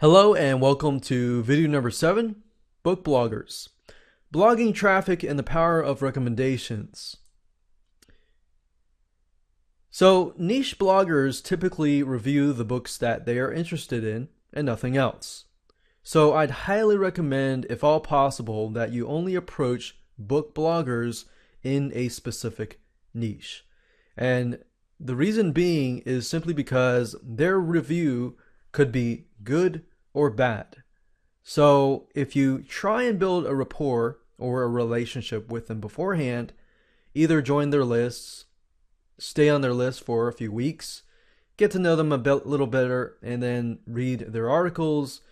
Hello and welcome to video number 7, Book Bloggers. Blogging traffic and the power of recommendations. So, niche bloggers typically review the books that they are interested in and nothing else. So, I'd highly recommend, if all possible, that you only approach book bloggers in a specific niche. And the reason being is simply because their review could be good or bad. So if you try and build a rapport or a relationship with them beforehand, either join their lists, stay on their list for a few weeks, get to know them a little better, and then read their articles,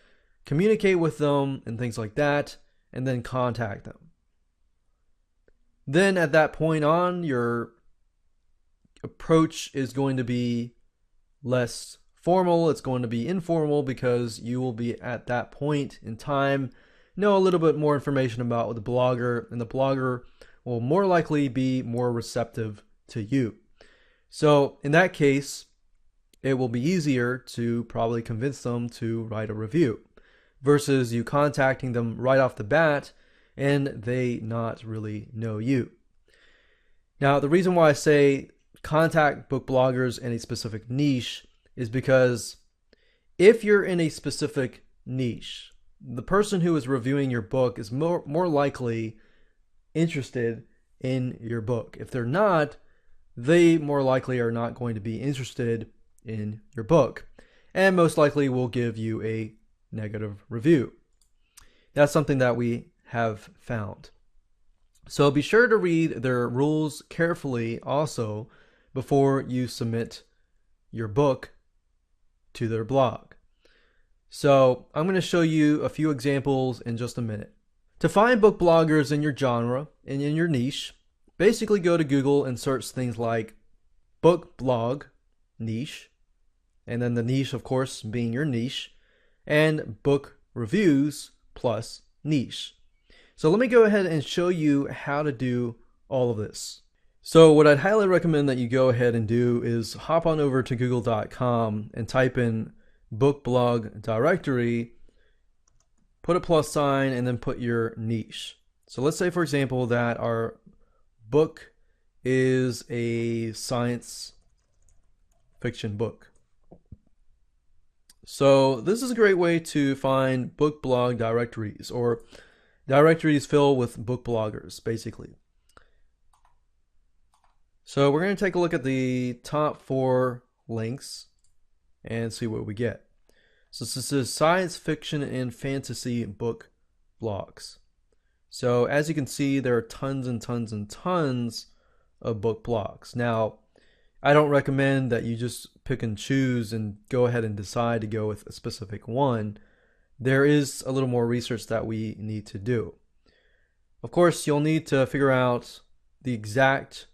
communicate with them and things like that, and then contact them. Then at that point on, your approach is going to be less formal, it's going to be informal, because you will be at that point in time know a little bit more information about the blogger, and the blogger will more likely be more receptive to you. So in that case, it will be easier to probably convince them to write a review versus you contacting them right off the bat and they not really know you. Now, the reason why I say contact book bloggers in a specific niche is because if you're in a specific niche, the person who is reviewing your book is more likely interested in your book. If they're not, they more likely are not going to be interested in your book and most likely will give you a negative review. That's something that we have found. So be sure to read their rules carefully also before you submit your book to their blog. So I'm going to show you a few examples in just a minute. To find book bloggers in your genre and in your niche, basically go to Google and search things like book blog niche, and then the niche, of course, being your niche, and book reviews plus niche. So let me go ahead and show you how to do all of this. So what I'd highly recommend that you go ahead and do is hop on over to google.com and type in book blog directory, put a plus sign, and then put your niche. So let's say, for example, that our book is a science fiction book. So this is a great way to find book blog directories, or directories filled with book bloggers, basically. So we're going to take a look at the top 4 links and see what we get. So this is science fiction and fantasy book blogs. So as you can see, there are tons and tons and tons of book blogs. Now, I don't recommend that you just pick and choose and go ahead and decide to go with a specific one. There is a little more research that we need to do. Of course, you'll need to figure out the exact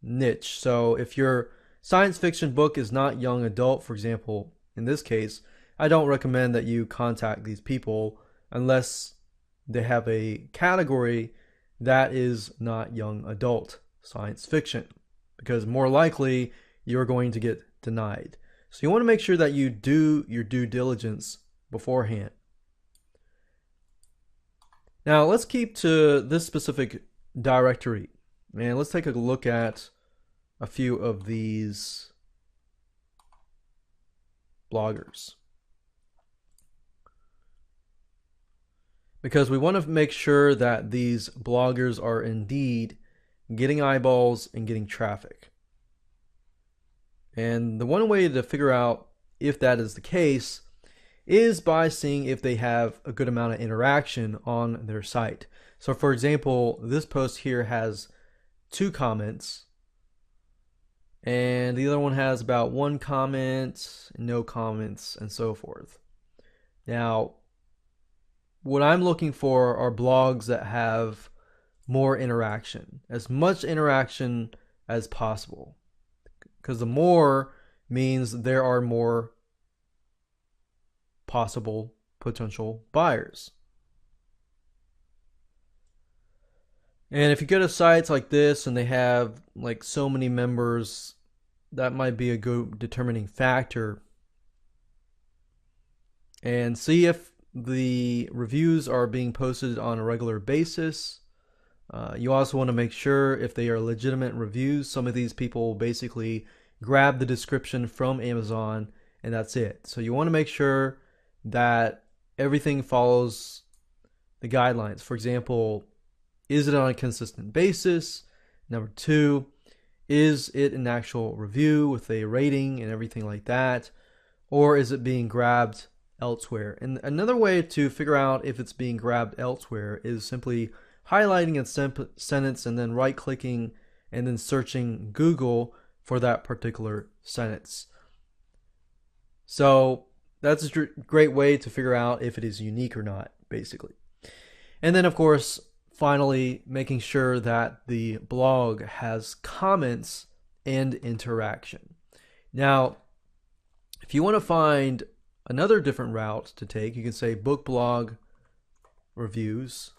niche. So if your science fiction book is not young adult, for example, in this case, I don't recommend that you contact these people unless they have a category that is not young adult science fiction, because more likely you're going to get denied. So you want to make sure that you do your due diligence beforehand. Now let's keep to this specific directory, and let's take a look at a few of these bloggers, because we want to make sure that these bloggers are indeed getting eyeballs and getting traffic. And the one way to figure out if that is the case is by seeing if they have a good amount of interaction on their site. So for example, this post here has 2 comments, and the other one has about 1 comment, no comments, and so forth. Now, what I'm looking for are blogs that have more interaction, as much interaction as possible, because the more means there are more possible potential buyers. And if you go to sites like this and they have like so many members, that might be a good determining factor and see if the reviews are being posted on a regular basis. You also want to make sure if they are legitimate reviews. Some of these people basically grab the description from Amazon and that's it. So you want to make sure that everything follows the guidelines. For example, is it on a consistent basis? Number two, is it an actual review with a rating and everything like that? Or is it being grabbed elsewhere? And another way to figure out if it's being grabbed elsewhere is simply highlighting a sentence and then right clicking and then searching Google for that particular sentence. So that's a great way to figure out if it is unique or not, basically. And then, of course, finally, making sure that the blog has comments and interaction. Now, if you want to find another different route to take, you can say book blog reviews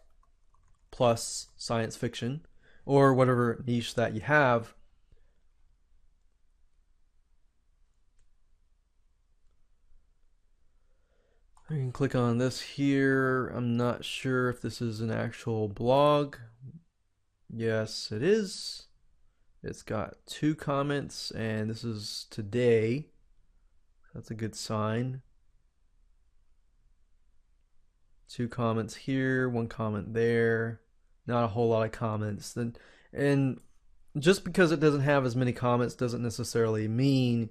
plus science fiction, or whatever niche that you have. I can click on this here. I'm not sure if this is an actual blog. Yes, it is. It's got 2 comments, and this is today. That's a good sign. 2 comments here, 1 comment there. Not a whole lot of comments. And just because it doesn't have as many comments doesn't necessarily mean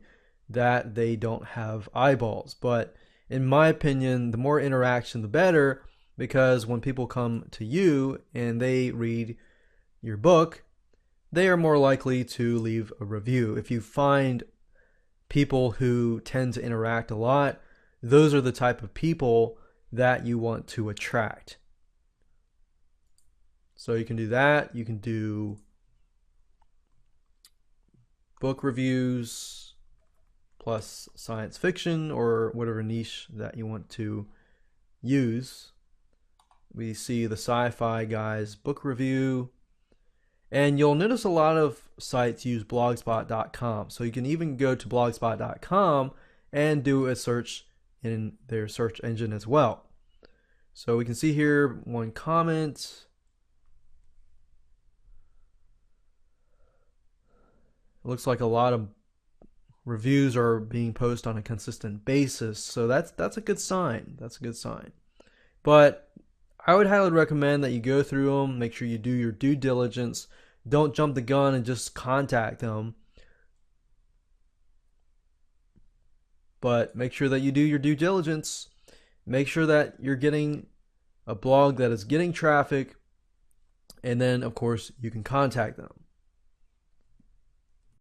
that they don't have eyeballs. But in my opinion, the more interaction, the better, because when people come to you and they read your book, they are more likely to leave a review. If you find people who tend to interact a lot, those are the type of people that you want to attract. So you can do that. You can do book reviews plus science fiction or whatever niche that you want to use. We see the sci-fi guy's book review. And you'll notice a lot of sites use blogspot.com. So you can even go to blogspot.com and do a search in their search engine as well. So we can see here 1 comment. It looks like a lot of reviews are being posted on a consistent basis. So that's a good sign. That's a good sign. But I would highly recommend that you go through them, make sure you do your due diligence. Don't jump the gun and just contact them. But make sure that you do your due diligence. Make sure that you're getting a blog that is getting traffic. And then, of course, you can contact them.